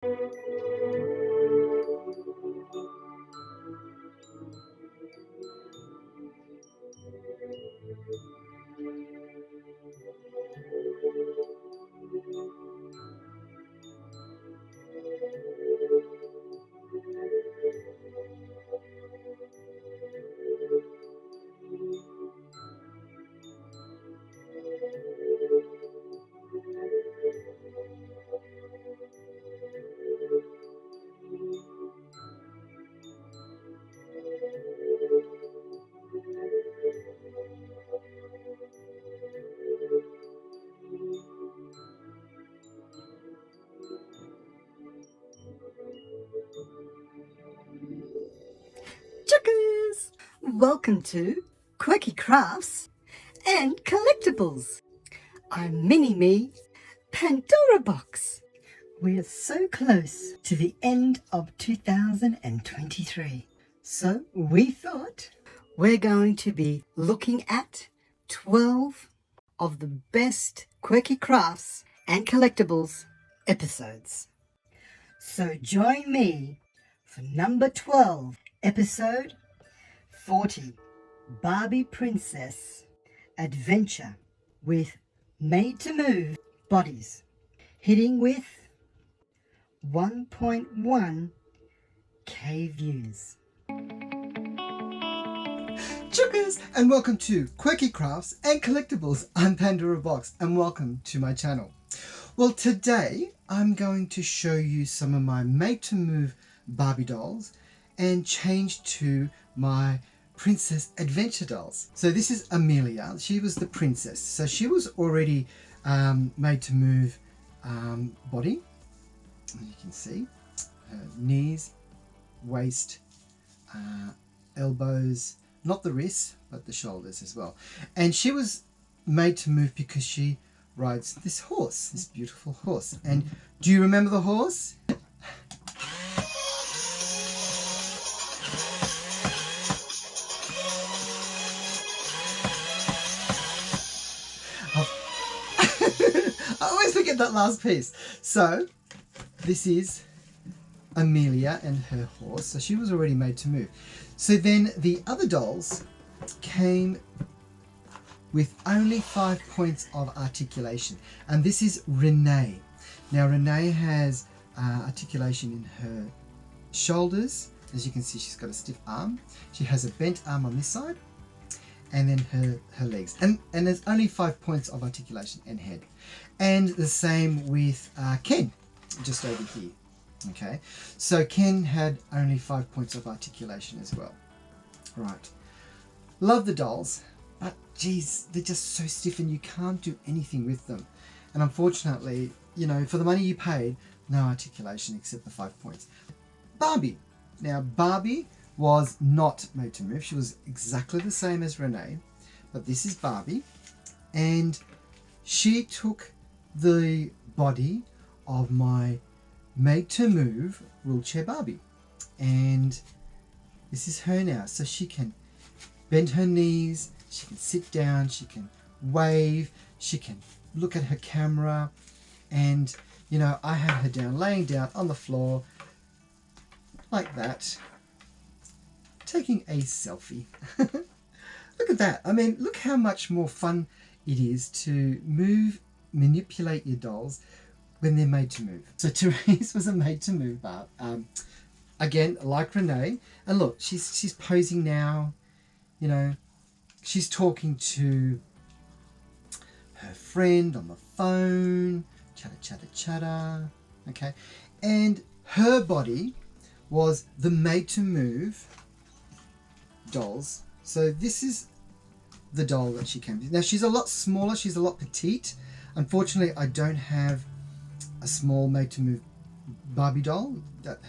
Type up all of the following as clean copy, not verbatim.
Chuckers! Welcome to Quirky Crafts and Collectables. I'm Mini-Me, Pandora Box. We're so close to the end of 2023. So we thought we're going to be looking at 12 of the best Quirky Crafts and Collectables episodes. So join me for number 12, episode 40, Barbie Princess Adventure with Made to Move Bodies, hitting with 1.1k views. Chuckers, and welcome to Quirky Crafts and Collectables. I'm Pandora Box, and welcome to my channel. Well, today I'm going to show you some of my made-to-move Barbie dolls and change to my Princess Adventure dolls. So this is Amelia. She was the princess. So she was already made to move body. As you can see, her knees, waist, elbows, not the wrists, but the shoulders as well. And she was made to move because she rides this horse, this beautiful horse. And do you remember the horse? I always forget that last piece. So this is Amelia and her horse. So she was already made to move. So then the other dolls came with only 5 points of articulation. And this is Renee. Now Renee has articulation in her shoulders. As you can see, she's got a stiff arm. She has a bent arm on this side. And then her legs. And there's only 5 points of articulation and head. And the same with Ken, just over here. Okay, so Ken had only 5 points of articulation as well. Right, love the dolls, but geez, they're just so stiff and you can't do anything with them. And unfortunately, you know, for the money you paid, no articulation except the 5 points. Barbie. Now Barbie was not made to move. She was exactly the same as Renee, but this is Barbie, and she took the body of my made to move wheelchair Barbie, and this is her now. So she can bend her knees, she can sit down, she can wave, she can look at her camera, and you know, I had her down, laying down on the floor like that, taking a selfie. Look at that. I mean, look how much more fun it is to manipulate your dolls when they're made to move. So Therese was a made to move bar. Again, like Renee. And look, she's posing now. You know, she's talking to her friend on the phone. Chatter, chatter, chatter. Okay. And her body was the made to move dolls. So this is the doll that she came with. Now she's a lot smaller, she's a lot petite. Unfortunately, I don't have a small made to move Barbie doll that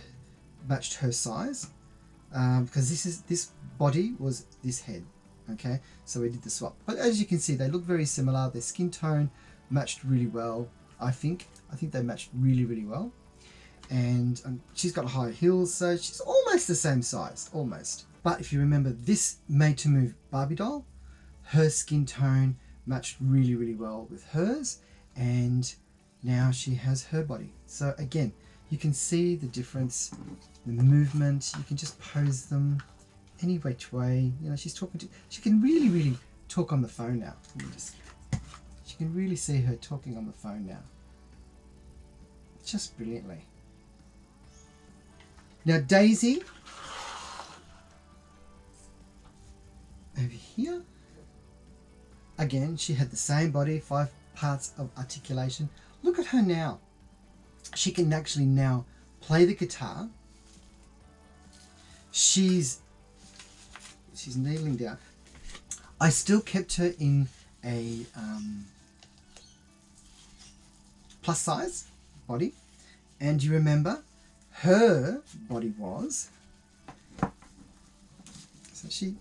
matched her size, because this body was this head. Okay, so we did the swap. But as you can see, they look very similar. Their skin tone matched really well. I think they matched really well. And she's got high heels, so she's almost the same size, almost. But if you remember this made to move Barbie doll, her skin tone matched really well with hers, and now she has her body. So again, you can see the difference, the movement. You can just pose them any which way. You know, she's talking to, she can really talk on the phone now. You can really see her talking on the phone now. Just brilliantly. Now Daisy, over here, again, she had the same body, 5 parts of articulation. Look at her now. She can actually now play the guitar. She's kneeling down. I still kept her in a plus size body, and you remember her body was, so she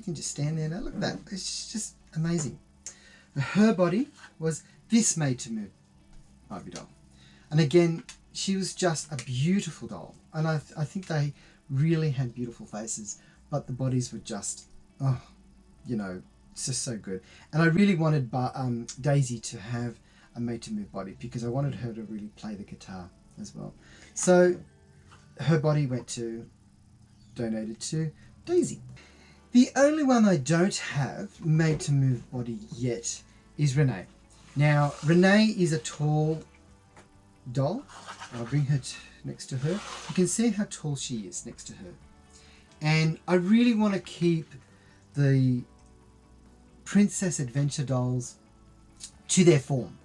can just stand there now. Look at that, it's just amazing. Her body was this made to move Barbie doll, and again she was just a beautiful doll, and I think they really had beautiful faces, but the bodies were just, oh, you know, it's just so good. And I really wanted Daisy to have a made to move body because I wanted her to really play the guitar as well. So her body donated to Daisy. The only one I don't have made to move body yet is Renee. Now Renee is a tall doll. I'll bring her next to her. You can see how tall she is next to her. And I really want to keep the Princess Adventure dolls to their form,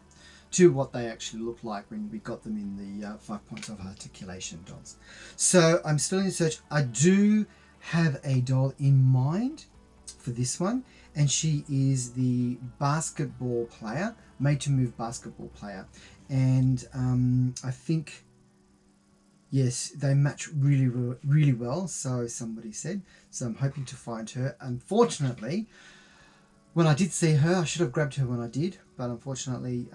to what they actually look like when we got them in the 5 points of articulation dolls. So I'm still in search. I do have a doll in mind for this one, and she is the basketball player, made to move basketball player. And I think, yes, they match really well, so somebody said. So I'm hoping to find her. Unfortunately, when I did see her, I should have grabbed her when I did, but unfortunately,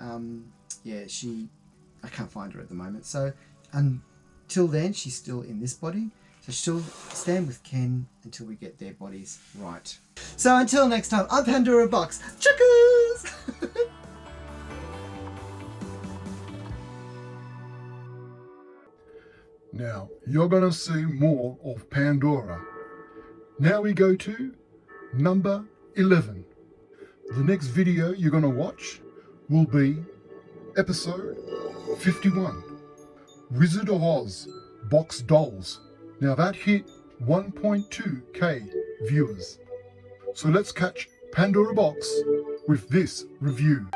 yeah, I can't find her at the moment. So until then, she's still in this body. So she'll stand with Ken until we get their bodies right. So until next time, I'm Pandora Box. Checkers! Now, you're going to see more of Pandora. Now we go to number 11. The next video you're going to watch will be episode 51, Wizard of Oz Box Dolls. Now that hit 1.2k viewers. So let's catch Pandora Box with this review.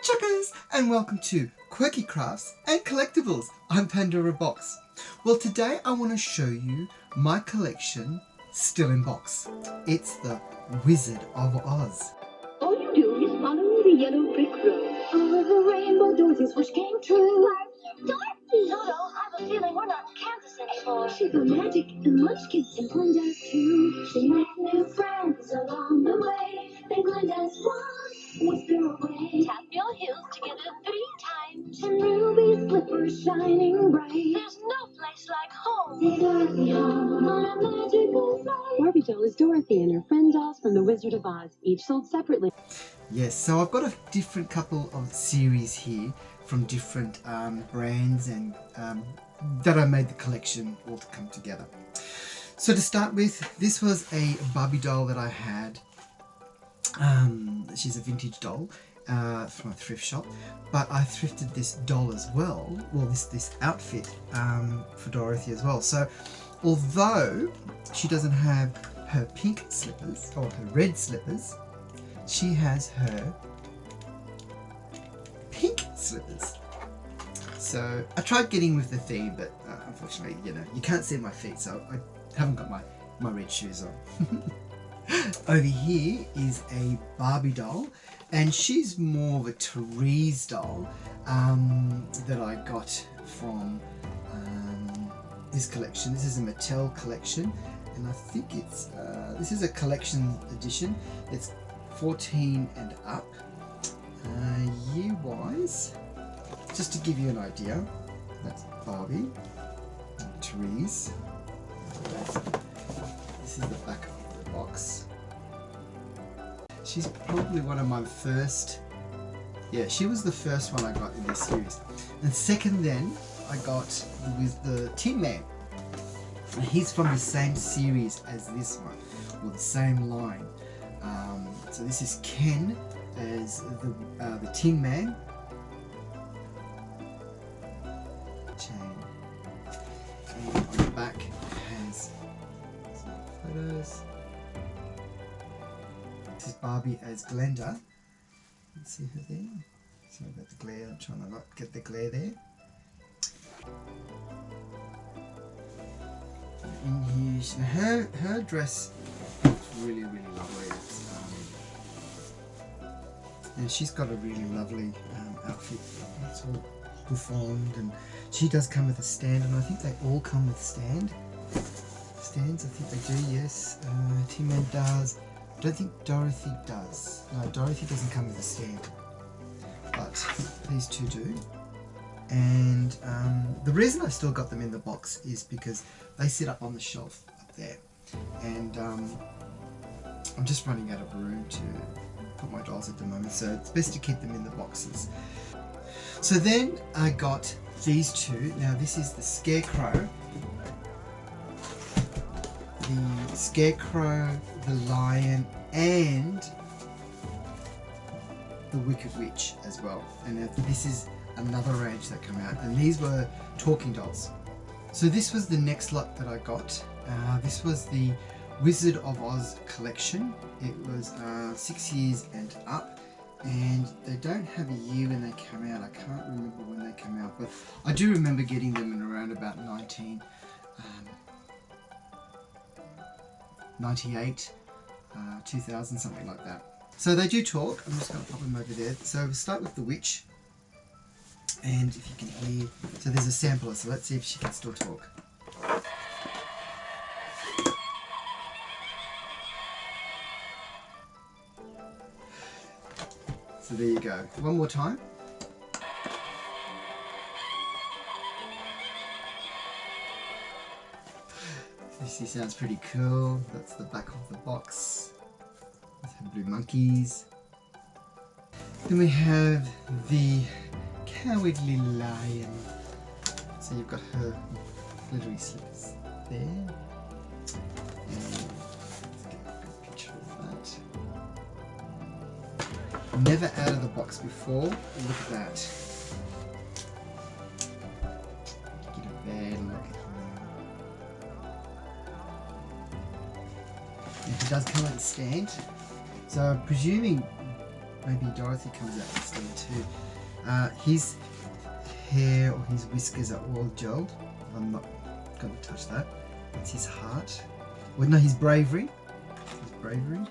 Chuckers, and welcome to Quirky Crafts and Collectables. I'm Pandora Box. Well, today I want to show you my collection still in box. It's the Wizard of Oz. All you do is follow the yellow brick road. Over the rainbow, Dorothy's wish came true. Dorothy! No, I have a feeling we're not in Kansas anymore. She got magic and munchkins and Glinda too. She met new friends along the way. Then Glinda's one whisked her away. Tap your heels together 3 times. And ruby slippers shining bright. There's no place like home. Take Dorothy home on a magical flight. Barbie doll is Dorothy and her friend dolls from the Wizard of Oz, each sold separately. Yes, so I've got a different couple of series here from different brands and that I made the collection all to come together. So to start with, this was a Barbie doll that I had. She's a vintage doll from a thrift shop, but I thrifted this doll as well. Well, this outfit for Dorothy as well. So although she doesn't have her pink slippers or her red slippers, she has her pink slippers. So I tried getting with the theme, but unfortunately, you know, you can't see my feet, so I haven't got my red shoes on. Over here is a Barbie doll, and she's more of a Therese doll that I got from this collection. This is a Mattel collection, and I think it's this is a collection edition. It's 14 and up. Year-wise, just to give you an idea, that's Barbie and Therese. This is the back of the box. She's probably one of my first Yeah, she was the first one I got in this series. And second then, I got with the Tin Man. And he's from the same series as this one, or the same line. So this is Ken as the Tin Man. Chain. And on the back has some photos. This is Barbie as Glenda. You can see her there. Sorry about the glare, I'm trying to not get the glare there. In here, her dress is really lovely. And she's got a really lovely outfit. It's all bouffant, and she does come with a stand, and I think they all come with stands. I think they do, yes. Tin Man does. I don't think Dorothy does. No, Dorothy doesn't come with a stand, but these two do. And the reason I still got them in the box is because they sit up on the shelf up there, and I'm just running out of room to put my dolls at the moment, so it's best to keep them in the boxes. So then I got these two. Now this is the Scarecrow, the Lion, and the Wicked Witch as well. And this is another range that come out, and these were talking dolls. So this was the next lot that I got. This was the Wizard of Oz collection. It was 6 years and up, and they don't have a year when they come out. I can't remember when they come out, but I do remember getting them in around about 1998, 2000, something like that. So they do talk. I'm just going to pop them over there. So we'll start with the witch, and if you can hear, so there's a sampler, so let's see if she can still talk. So there you go. One more time. This sounds pretty cool. That's the back of the box. With her blue monkeys. Then we have the Cowardly Lion. So you've got her glittery slippers there. And let's get a good picture of that. Never out of the box before. Look at that. Get a bad look at him. And he does come with a stand. So I'm presuming maybe Dorothy comes out with a stand too. His hair or his whiskers are all gelled. I'm not going to touch that. That's his heart. Well, no, his bravery. His bravery.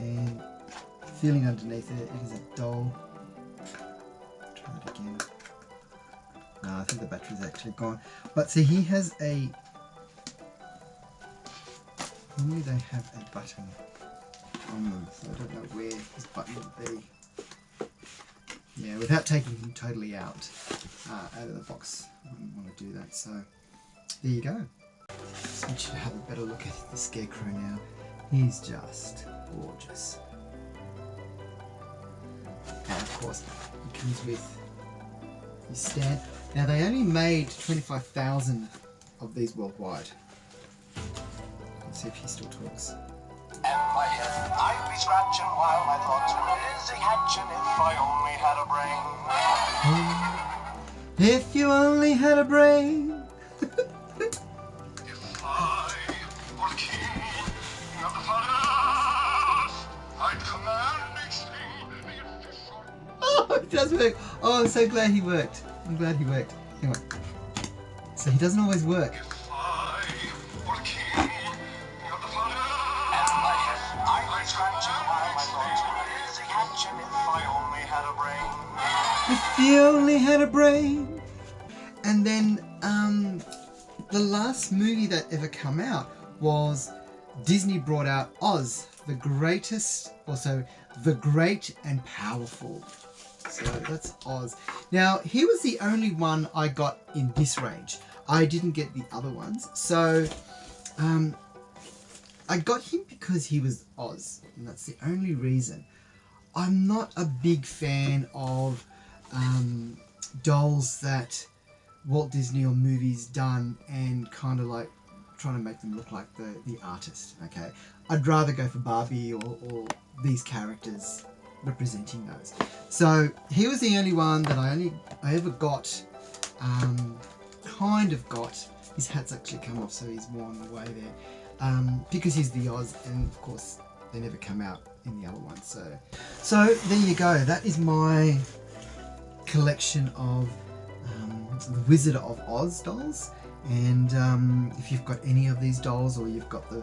And feeling underneath it, it is a doll. Try it again. No, I think the battery's actually gone. But see, he has a... Normally they have a button on them, so I don't know where his button would be. Yeah, without taking him totally out of the box, I wouldn't want to do that. So there you go. Just want you to have a better look at the Scarecrow now. He's just gorgeous. And of course, he comes with his stand. Now they only made 25,000 of these worldwide. Let's see if he still talks. And my head, I'd be scratching while my thoughts were busy hatching if I only had a brain. If you only had a brain. If I were king of the forest, I'd command each thing the official. Oh, it does work. Oh, I'm so glad he worked. I'm glad he worked. Hang on. So he doesn't always work. If I were king of the forest, I'd be scratching while my thoughts were busy hatching if I only had a brain. If you only had a brain. And then the last movie that ever come out was Disney brought out Oz, the greatest, also the great and powerful. So that's Oz. Now he was the only one I got in this range. I didn't get the other ones. So I got him because he was Oz, and that's the only reason. I'm not a big fan of dolls that Walt Disney or movies done and kind of like trying to make them look like the artist. Okay, I'd rather go for Barbie or these characters representing those. So he was the only one that I ever got, kind of got. His hat's actually come off, so he's more on the way there, because he's the Oz, and of course they never come out in the other one. So there you go. That is my collection of the Wizard of Oz dolls. And if you've got any of these dolls, or you've got the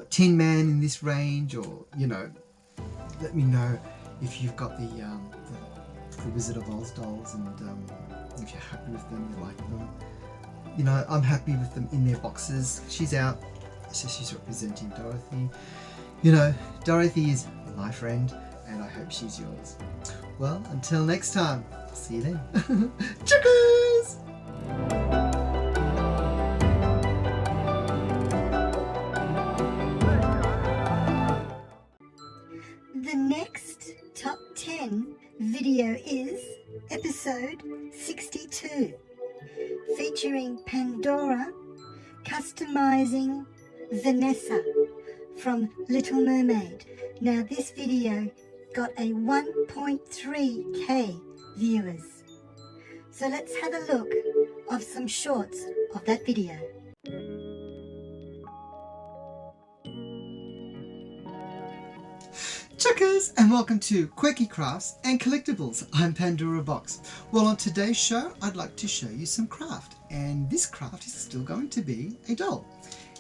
Tin Man in this range, or you know, let me know if you've got the Wizard of Oz dolls, and if you're happy with them, you like them. You know, I'm happy with them in their boxes. She's out, so she's representing Dorothy. You know, Dorothy is my friend, and I hope she's yours. Well, until next time, see you then. Checkers! The next top 10 video is episode 62, featuring Pandora customizing Vanessa from Little Mermaid. Now this video got a 1.3k viewers. So let's have a look of some shorts of that video. Chuckers, and welcome to Quirky Crafts and Collectibles. I'm Pandora Box. Well, on today's show, I'd like to show you some craft, and this craft is still going to be a doll.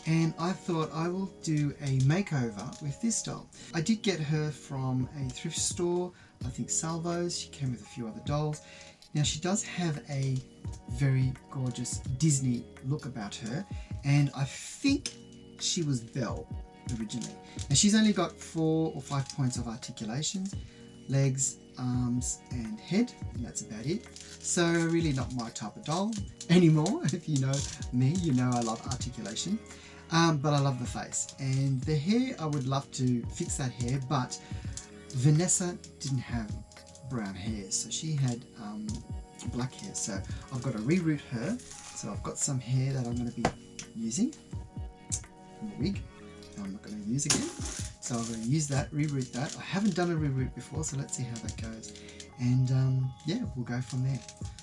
And I thought I will do a makeover with this doll. I did get her from a thrift store, I think Salvo's. She came with a few other dolls. Now she does have a very gorgeous Disney look about her, and I think she was Belle originally. Now she's only got 4 or 5 points of articulation, legs, arms and head, and that's about it. So really not my type of doll anymore. If you know me, you know I love articulation, but I love the face. And the hair, I would love to fix that hair, but Vanessa didn't have brown hair, so she had black hair, so I've got to reroute her. So I've got some hair that I'm going to be using from the wig. I'm not going to use again, so I'm going to use that, reroute that. I haven't done a reroute before, so let's see how that goes, and yeah, we'll go from there.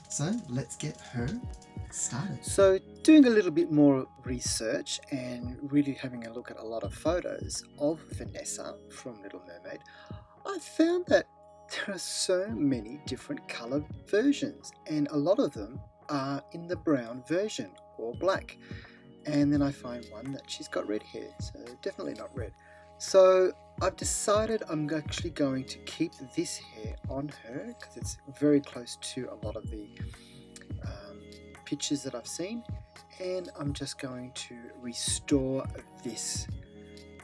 So let's get her started. So doing a little bit more research and really having a look at a lot of photos of Vanessa from Little Mermaid, I found that there are so many different color versions, and a lot of them are in the brown version or black. And then I find one that she's got red hair, so definitely not red. So I've decided I'm actually going to keep this hair on her because it's very close to a lot of the pictures that I've seen, and I'm just going to restore this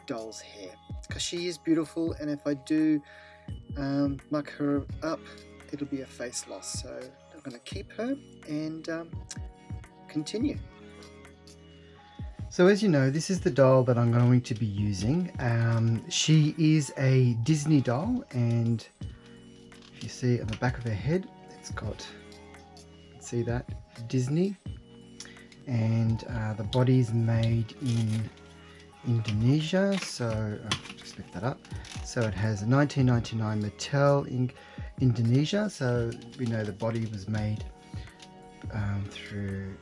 doll's hair because she is beautiful, and if I do muck her up, it'll be a face loss. So I'm going to keep her and continue. So as you know, this is the doll that I'm going to be using. She is a Disney doll, and if you see at the back of her head, it's got, see that, Disney, and the body is made in Indonesia, so just lift that up. So it has a 1999 Mattel in Indonesia, so we know the body was made through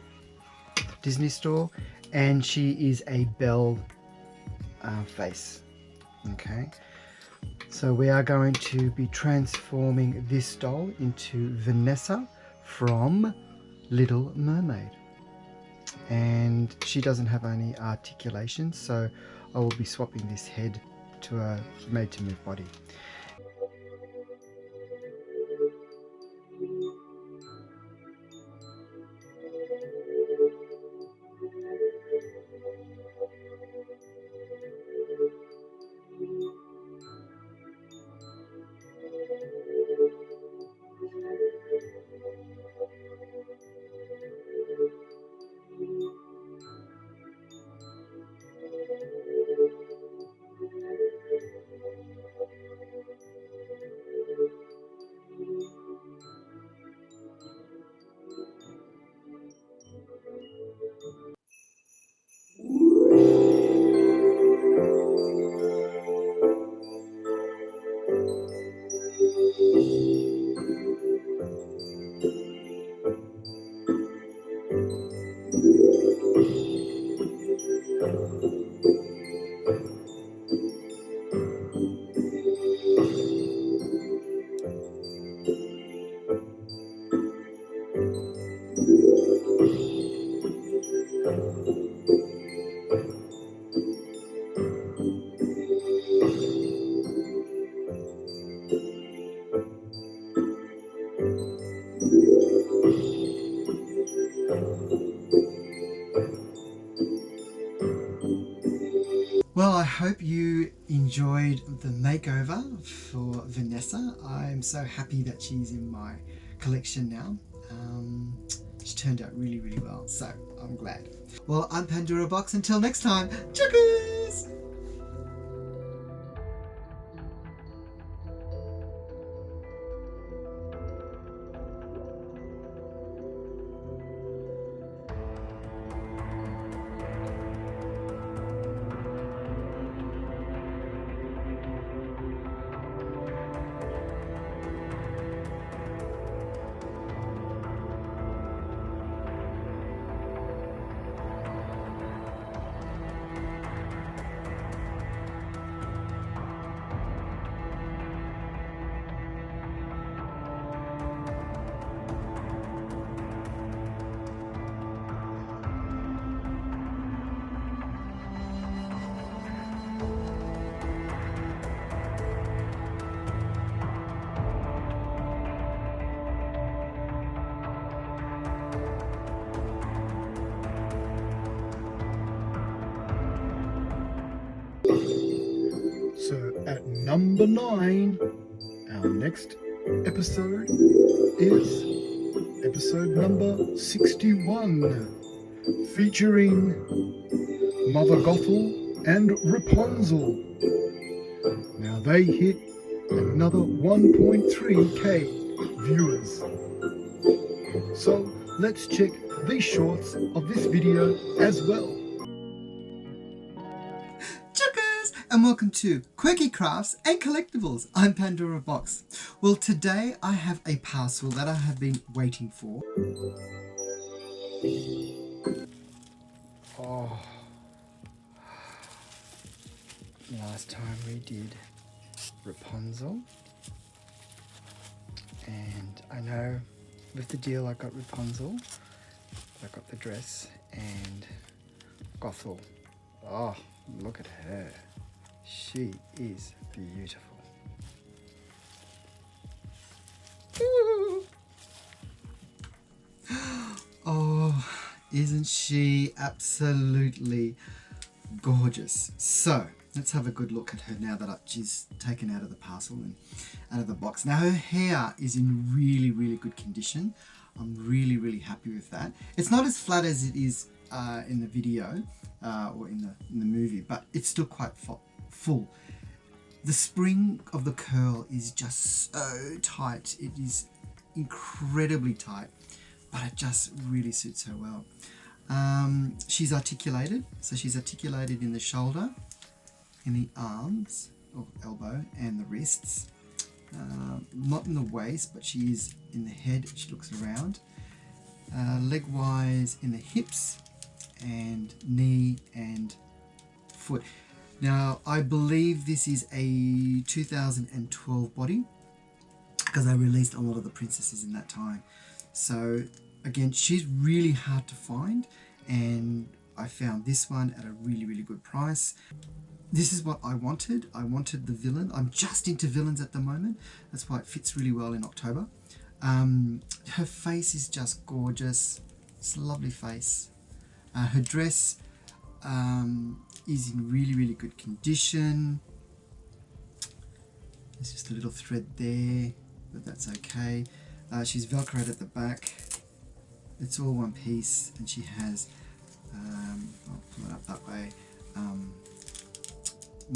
the Disney store, and she is a Belle face. Okay, so we are going to be transforming this doll into Vanessa from Little Mermaid, and she doesn't have any articulation, so I will be swapping this head to a made to move body. Well, I hope you enjoyed the makeover for Vanessa. I'm so happy that she's in my collection now. She turned out really, really well, so I'm glad. Well, I'm Pandora Box. Until next time, checkers! So at number 9, our next episode is episode number 61, featuring Mother Gothel and Rapunzel. Now they hit another 1.3k viewers. So let's check these shorts of this video as well. And welcome to Quirky Crafts and Collectables. I'm Pandora Box. Well, today I have a parcel that I have been waiting for. Oh, last time we did Rapunzel, and I know with the deal I got Rapunzel, I got the dress, and Gothel. Oh, look at her. She is beautiful. Oh, isn't she absolutely gorgeous? So, let's have a good look at her now that she's taken out of the parcel and out of the box. Now, her hair is in really, really good condition. I'm really, really happy with that. It's not as flat as it is in the video or in the movie, but it's still quite full. The spring of the curl is just so tight. It is incredibly tight, but it just really suits her well. She's articulated, so she's articulated in the shoulder, in the arms, or elbow, and the wrists. Not in the waist, but she is in the head. She looks around. Leg-wise in the hips, and knee and foot. Now, I believe this is a 2012 body because I released a lot of the princesses in that time. So again, she's really hard to find, and I found this one at a really, really good price. This is what I wanted. I wanted the villain. I'm just into villains at the moment. That's why it fits really well in October. Her face is just gorgeous. It's a lovely face. Her dress is in really, really good condition. There's just a little thread there, but that's okay. She's velcroed at the back. It's all one piece, and she has, I'll pull it up that way,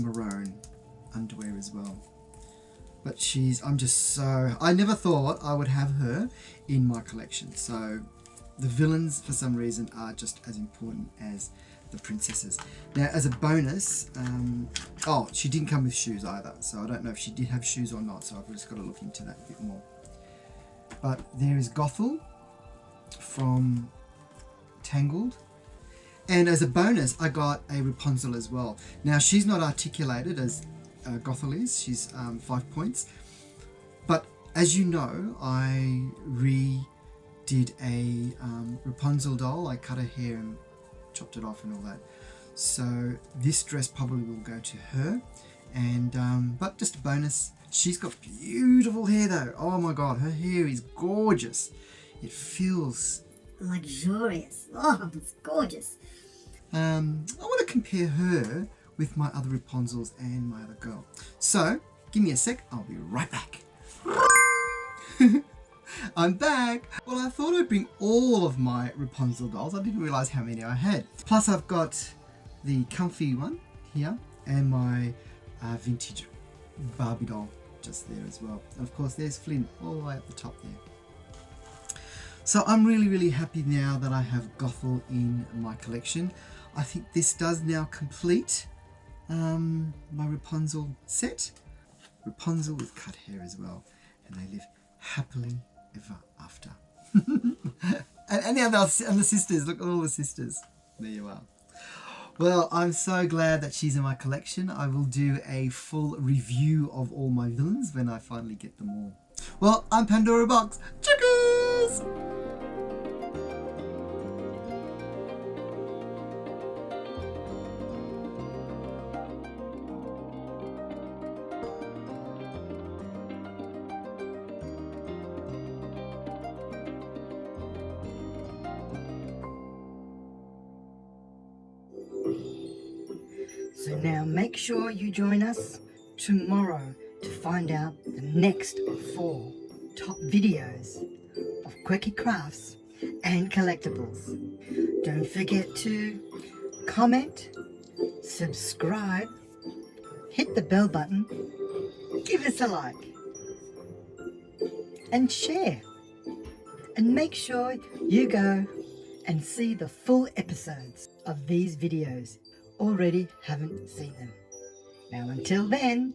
maroon underwear as well. But I never thought I would have her in my collection, so the villains, for some reason, are just as important as the princesses. Now, as a bonus, oh, she didn't come with shoes either, so I don't know if she did have shoes or not, so I've just got to look into that a bit more. But there is Gothel from Tangled. And as a bonus, I got a Rapunzel as well. Now, she's not articulated as Gothel is. She's 5 points. But as you know, I redid a Rapunzel doll. I cut her hair and chopped it off and all that. So this dress probably will go to her. And but just a bonus. She's got beautiful hair though. Oh my god, her hair is gorgeous. It feels Luxurious. Oh, it's gorgeous. I want to compare her with my other Rapunzels and my other girl. So, give me a sec, I'll be right back. I'm back! Well, I thought I'd bring all of my Rapunzel dolls. I didn't realise how many I had. Plus, I've got the comfy one here and my vintage Barbie doll just there as well. And of course, there's Flynn all the way at the top there. So I'm really happy now that I have Gothel in my collection. I think this does now complete my Rapunzel set. Rapunzel with cut hair as well, and they live happily ever after. and the sisters, look at all the sisters. There you are. Well, I'm so glad that she's in my collection. I will do a full review of all my villains when I finally get them all. Well, I'm Pandora Box. Checkers! So now make sure you join us tomorrow to find out the next 4 top videos of Quirky Crafts and Collectables. Don't forget to comment, subscribe, hit the bell button, give us a like, and share. And make sure you go and see the full episodes of these videos. Already haven't seen them. Now until then,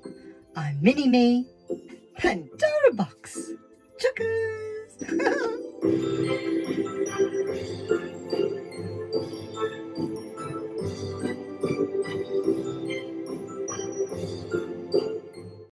I'm Mini-Me, Pandora Box. Chuckers!